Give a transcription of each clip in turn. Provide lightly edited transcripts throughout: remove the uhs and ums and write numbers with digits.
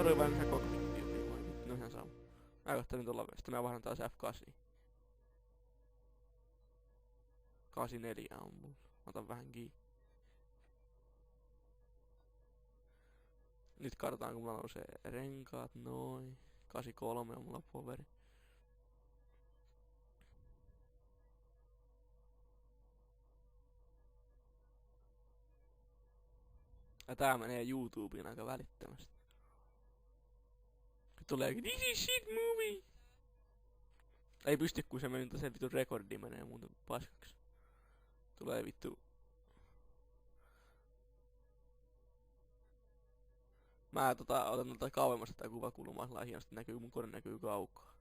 vahdoin vain se cockpit view. No ihan sama. Mä kattelin tuolla vielä. Sitten mä vaihdan taas F8. 84 on mulla. Mä otan vähän kiinni. Nyt katsotaan kun mulla nousee renkaat, noin. 83 on mulla poveri. Ja tää menee YouTubeen aika välittömästi. Tulee this is shit movie! Ei pysty kun se meni se vittu rekordi menee muuten paskaksi. Tulee vittu. Mä otan tätä kauemmasta tää kuvakulmaa sillä hienosti näkyy, mun kone näkyy kaukaa.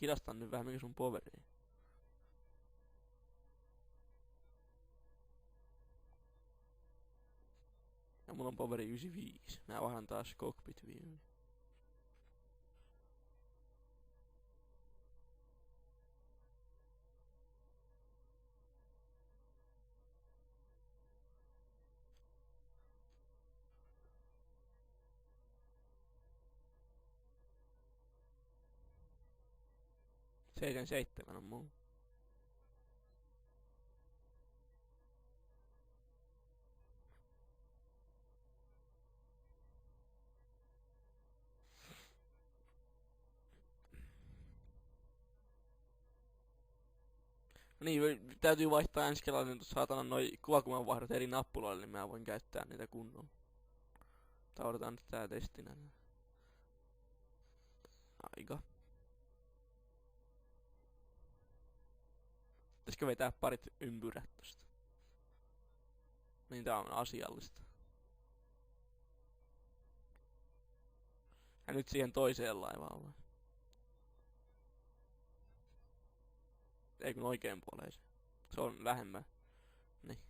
Hidastan nyt vähän mikä sun poveri. Ja mulla on poveri 95. Mä vaihdan taas cockpit view. C7 on mulla. Niin, täytyy vaihtaa ensi kerralla niin saatana noi kuvakulmanvaihdot eri nappuloille, niin mä voin käyttää niitä kunnolla. Odotetaan nyt tää testinä. Aika. Pitäisikö vetää parit ympyrät tosta? Niin tää on asiallista. Ja nyt siihen toiseen laivaan vai? Ei kun oikein puoleiseen. Se on lähemmä. Niin.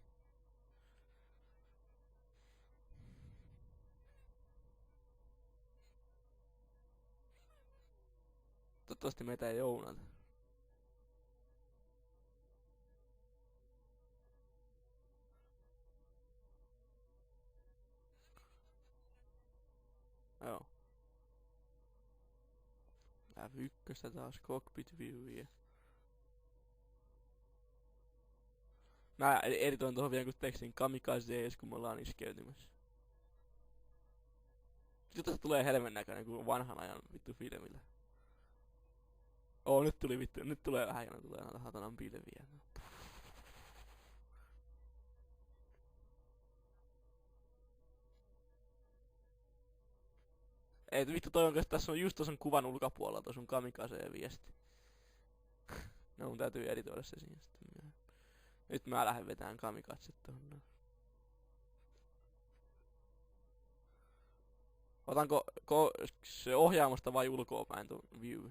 Toivottavasti meitä ei jounata. Joo. F1 taas cockpit viewia. Mä editoin tuohon vielä kun tekstin kamikaze kun me ollaan iskeytymässä. Sitten tästä tulee helven näköinen kuin vanhan ajan vittu filmillä. Nyt tuli vittu, nyt tulee vähän ja tulee näitä hatanan pilviä. Ei vittu toi onko tässä on just tuossa kuvan ulkopuolella tuossa on kamikaze viesti. No mun täytyy editoida se siinä sitten myöhemmin. Nyt mä lähden vetään kamikaze tuohon. Otanko se ohjaamosta vai ulkoopäin tuon view?